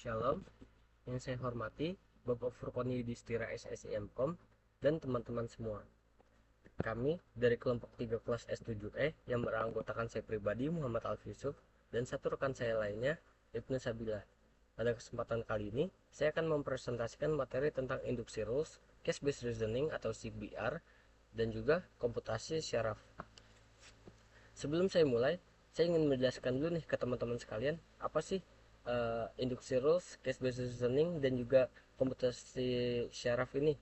Shalom, yang saya hormati Bapak Furkoni Yudhistira SSIMkom dan teman-teman semua. Kami dari kelompok 3 kelas S7E yang beranggotakan saya pribadi Muhammad Alf Yusuf dan satu rekan saya lainnya Ibnu Sabila. Pada kesempatan kali ini, saya akan mempresentasikan materi tentang induksi rules, case based reasoning atau CBR, dan juga komputasi syaraf. Sebelum saya mulai, saya ingin menjelaskan dulu nih ke teman-teman sekalian, apa sih induksi rules, case based reasoning, dan juga komputasi syaraf ini,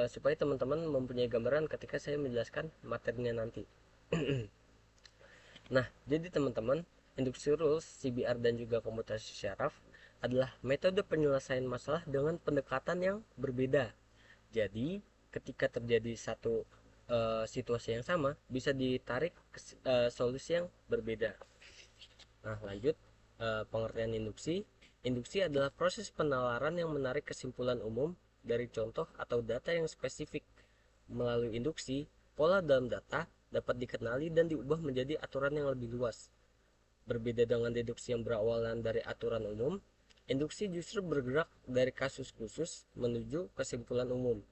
supaya teman-teman mempunyai gambaran ketika saya menjelaskan materinya nanti. Nah, jadi teman-teman, induksi rules, CBR, dan juga komputasi syaraf adalah metode penyelesaian masalah dengan pendekatan yang berbeda. Jadi, ketika terjadi satu situasi yang sama, bisa ditarik ke solusi yang berbeda. Nah, lanjut, pengertian induksi. Induksi adalah proses penalaran yang menarik kesimpulan umum dari contoh atau data yang spesifik. Melalui induksi, pola dalam data dapat dikenali dan diubah menjadi aturan yang lebih luas. Berbeda dengan deduksi yang berawalan dari aturan umum, induksi justru bergerak dari kasus khusus menuju kesimpulan umum.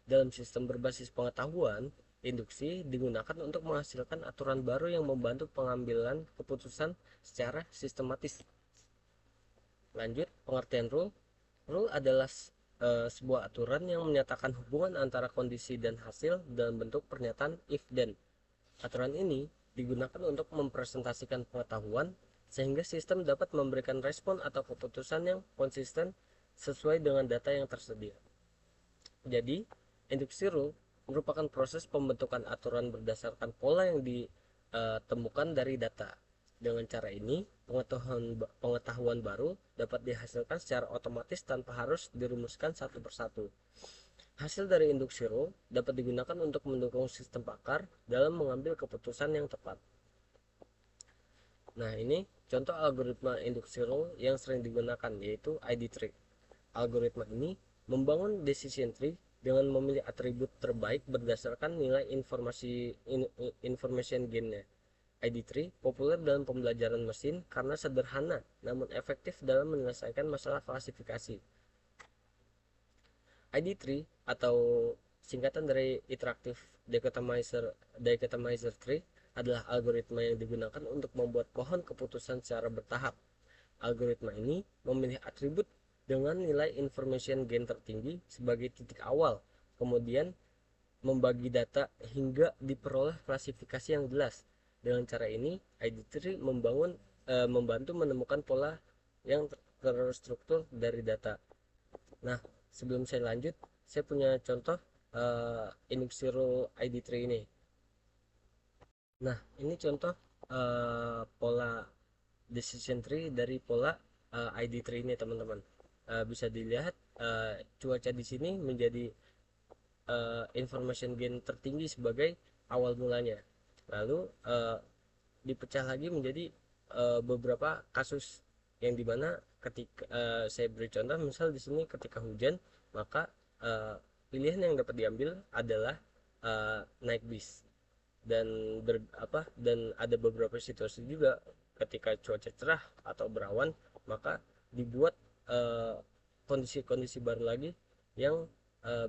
Dalam sistem berbasis pengetahuan, induksi digunakan untuk menghasilkan aturan baru yang membantu pengambilan keputusan secara sistematis. Lanjut, pengertian rule. Rule adalah sebuah aturan yang menyatakan hubungan antara kondisi dan hasil dalam bentuk pernyataan if then. Aturan ini digunakan untuk mempresentasikan pengetahuan sehingga sistem dapat memberikan respon atau keputusan yang konsisten sesuai dengan data yang tersedia. Jadi, induksi rule merupakan proses pembentukan aturan berdasarkan pola yang ditemukan dari data. Dengan cara ini, pengetahuan baru dapat dihasilkan secara otomatis tanpa harus dirumuskan satu persatu. Hasil dari induksi rule dapat digunakan untuk mendukung sistem pakar dalam mengambil keputusan yang tepat. Nah, ini contoh algoritma induksi rule yang sering digunakan, yaitu ID tree. Algoritma ini membangun decision tree dengan memilih atribut terbaik berdasarkan nilai information gainnya. ID tree populer dalam pembelajaran mesin karena sederhana namun efektif dalam menyelesaikan masalah klasifikasi. ID tree atau singkatan dari Interactive Dichotomizer Tree adalah algoritma yang digunakan untuk membuat pohon keputusan secara bertahap. Algoritma ini memilih atribut dengan nilai information gain tertinggi sebagai titik awal, kemudian membagi data hingga diperoleh klasifikasi yang jelas. Dengan cara ini, ID tree membantu menemukan pola yang terstruktur dari data. Nah, sebelum saya lanjut, saya punya contoh induksi rule ID tree ini. Nah, ini contoh pola decision tree dari pola ID tree ini, teman-teman. Bisa dilihat cuaca di sini menjadi information gain tertinggi sebagai awal mulanya. Lalu dipecah lagi menjadi beberapa kasus yang dimana ketika saya beri contoh, misal di sini ketika hujan, maka pilihan yang dapat diambil adalah naik bis. Dan ada beberapa situasi juga ketika cuaca cerah atau berawan, maka dibuat kondisi-kondisi baru lagi yang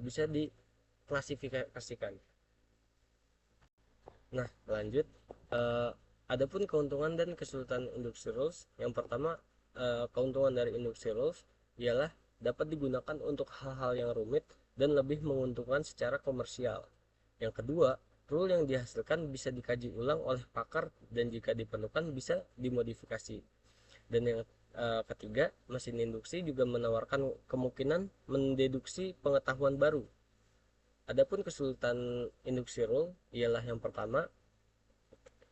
bisa diklasifikasikan. Nah, lanjut. Adapun keuntungan dan kesulitan induksi rules, yang pertama, keuntungan dari induksi rules ialah dapat digunakan untuk hal-hal yang rumit dan lebih menguntungkan secara komersial. Yang kedua, rule yang dihasilkan bisa dikaji ulang oleh pakar dan jika diperlukan bisa dimodifikasi. Dan yang ketiga, mesin induksi juga menawarkan kemungkinan mendeduksi pengetahuan baru. Adapun kesulitan induksi rule ialah yang pertama,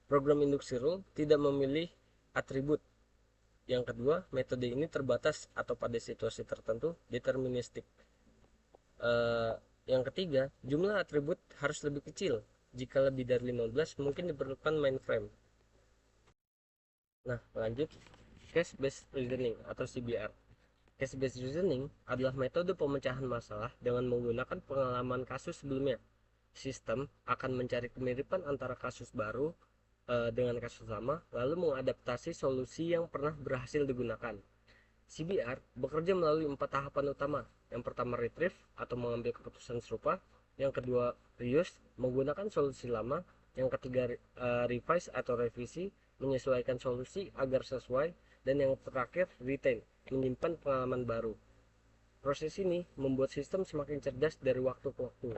program induksi rule tidak memilih atribut. Yang kedua, metode ini terbatas atau pada situasi tertentu deterministik. Yang ketiga, jumlah atribut harus lebih kecil. Jika lebih dari 15, mungkin diperlukan mainframe. Nah, lanjut, case based reasoning atau CBR. Case based reasoning adalah metode pemecahan masalah dengan menggunakan pengalaman kasus sebelumnya. Sistem akan mencari kemiripan antara kasus baru dengan kasus lama, lalu mengadaptasi solusi yang pernah berhasil digunakan. CBR bekerja melalui 4 tahapan utama. Yang pertama retrieve atau mengambil keputusan serupa, yang kedua reuse menggunakan solusi lama, yang ketiga revise atau revisi menyesuaikan solusi agar sesuai, dan yang terakhir retain menyimpan pengalaman baru. Proses ini membuat sistem semakin cerdas dari waktu ke waktu.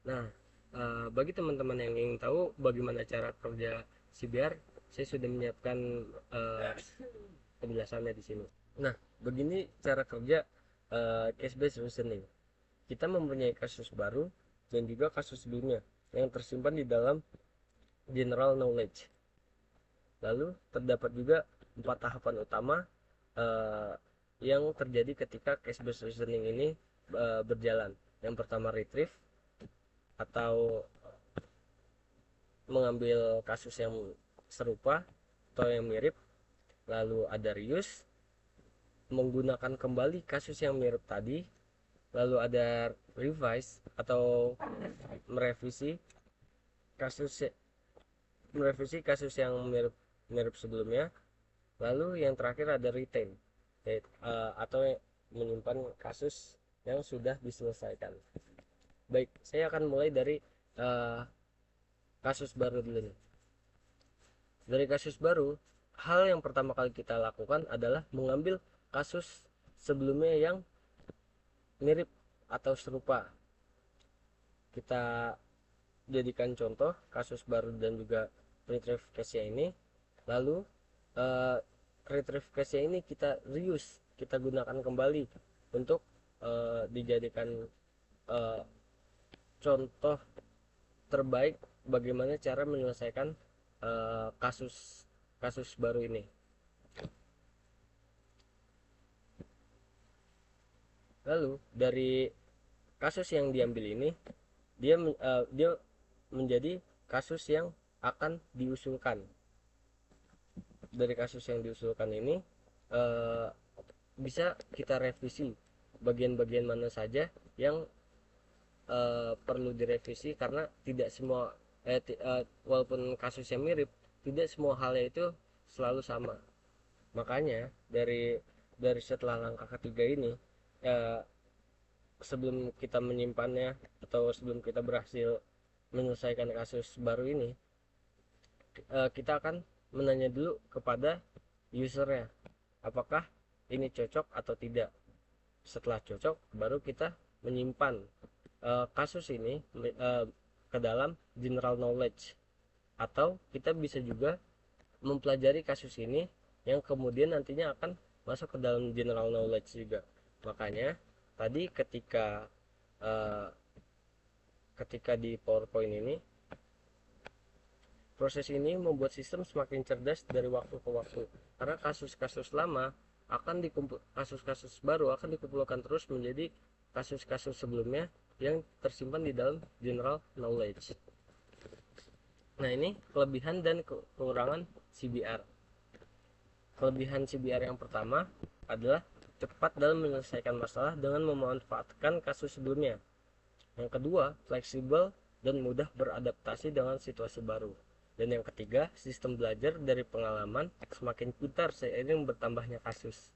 Nah, bagi teman-teman yang ingin tahu bagaimana cara kerja CBR, saya sudah menyiapkan penjelasannya di sini. Nah, begini cara kerja case based reasoning. Kita mempunyai kasus baru dan juga kasus sebelumnya yang tersimpan di dalam general knowledge. Lalu terdapat juga 4 tahapan utama uh, yang terjadi ketika case based reasoning ini berjalan. Yang pertama retrieve atau mengambil kasus yang serupa atau yang mirip. Lalu ada reuse menggunakan kembali kasus yang mirip tadi. Lalu ada revise atau merevisi kasus yang mirip mirip sebelumnya. Lalu yang terakhir ada retain atau menyimpan kasus yang sudah diselesaikan. Baik, saya akan mulai dari kasus baru dulu nih. Dari kasus baru, hal yang pertama kali kita lakukan adalah mengambil kasus sebelumnya yang mirip atau serupa. Kita jadikan contoh kasus baru dan juga retrieve case ini. Lalu retrieve case ini kita reuse, kita gunakan kembali untuk dijadikan contoh terbaik bagaimana cara menyelesaikan kasus kasus baru ini. Lalu dari kasus yang diambil ini, dia menjadi kasus yang akan diusulkan. Dari kasus yang diusulkan ini bisa kita revisi bagian-bagian mana saja yang perlu direvisi, karena tidak semua walaupun kasusnya mirip, tidak semua halnya itu selalu sama. Makanya dari setelah langkah ketiga ini, sebelum kita menyimpannya atau sebelum kita berhasil menyelesaikan kasus baru ini, kita akan menanya dulu kepada usernya apakah ini cocok atau tidak. Setelah cocok, baru kita menyimpan kasus ini ke dalam general knowledge, atau kita bisa juga mempelajari kasus ini yang kemudian nantinya akan masuk ke dalam general knowledge juga. Makanya tadi ketika di PowerPoint ini, proses ini membuat sistem semakin cerdas dari waktu ke waktu, karena kasus-kasus lama kasus-kasus baru akan dikumpulkan terus menjadi kasus-kasus sebelumnya yang tersimpan di dalam general knowledge. Nah, ini kelebihan dan kekurangan CBR. Kelebihan CBR yang pertama adalah cepat dalam menyelesaikan masalah dengan memanfaatkan kasus sebelumnya. Yang kedua, fleksibel dan mudah beradaptasi dengan situasi baru. Dan yang ketiga, sistem belajar dari pengalaman semakin putar seiring bertambahnya kasus.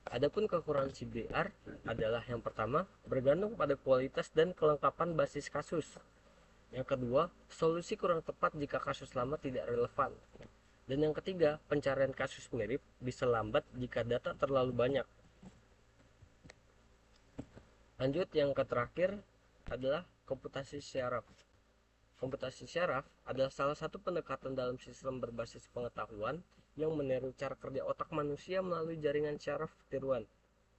Adapun kekurangan CBR adalah yang pertama, bergantung pada kualitas dan kelengkapan basis kasus. Yang kedua, solusi kurang tepat jika kasus lama tidak relevan. Dan yang ketiga, pencarian kasus mirip bisa lambat jika data terlalu banyak. Lanjut, yang terakhir adalah komputasi syaraf. Komputasi syaraf adalah salah satu pendekatan dalam sistem berbasis pengetahuan yang meniru cara kerja otak manusia melalui jaringan syaraf tiruan.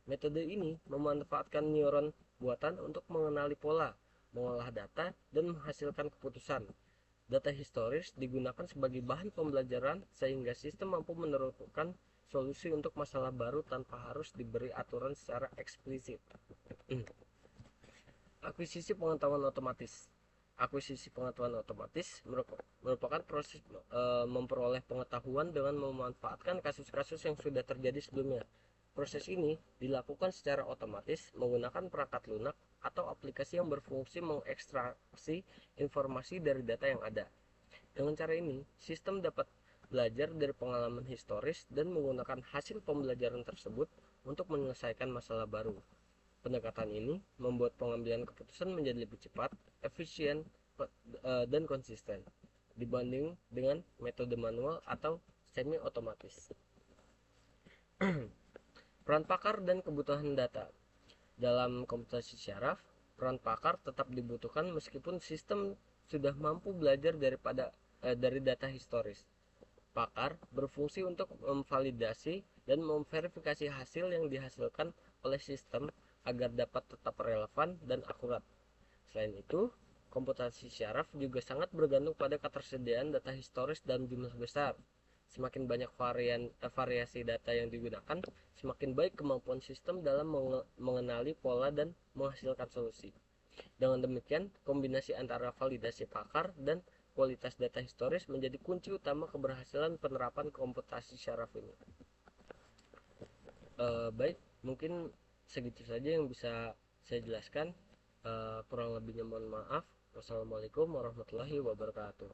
Metode ini memanfaatkan neuron buatan untuk mengenali pola, mengolah data, dan menghasilkan keputusan. Data historis digunakan sebagai bahan pembelajaran sehingga sistem mampu menemukan solusi untuk masalah baru tanpa harus diberi aturan secara eksplisit. Akuisisi pengetahuan otomatis. Akuisisi pengetahuan otomatis merupakan proses memperoleh pengetahuan dengan memanfaatkan kasus-kasus yang sudah terjadi sebelumnya. Proses ini dilakukan secara otomatis menggunakan perangkat lunak atau aplikasi yang berfungsi mengekstraksi informasi dari data yang ada. Dengan cara ini, sistem dapat belajar dari pengalaman historis dan menggunakan hasil pembelajaran tersebut untuk menyelesaikan masalah baru. Pendekatan ini membuat pengambilan keputusan menjadi lebih cepat, efisien, dan konsisten dibanding dengan metode manual atau semi otomatis. Peran pakar dan kebutuhan data. Dalam komputasi syaraf, peran pakar tetap dibutuhkan meskipun sistem sudah mampu belajar dari data historis. Pakar berfungsi untuk memvalidasi dan memverifikasi hasil yang dihasilkan oleh sistem agar dapat tetap relevan dan akurat. Selain itu, komputasi syaraf juga sangat bergantung pada ketersediaan data historis dalam jumlah besar. Semakin banyak variasi data yang digunakan, semakin baik kemampuan sistem dalam mengenali pola dan menghasilkan solusi. Dengan demikian, kombinasi antara validasi pakar dan kualitas data historis menjadi kunci utama keberhasilan penerapan komputasi syaraf ini. Baik, mungkin segitu saja yang bisa saya jelaskan. Kurang lebihnya mohon maaf. Wassalamualaikum warahmatullahi wabarakatuh.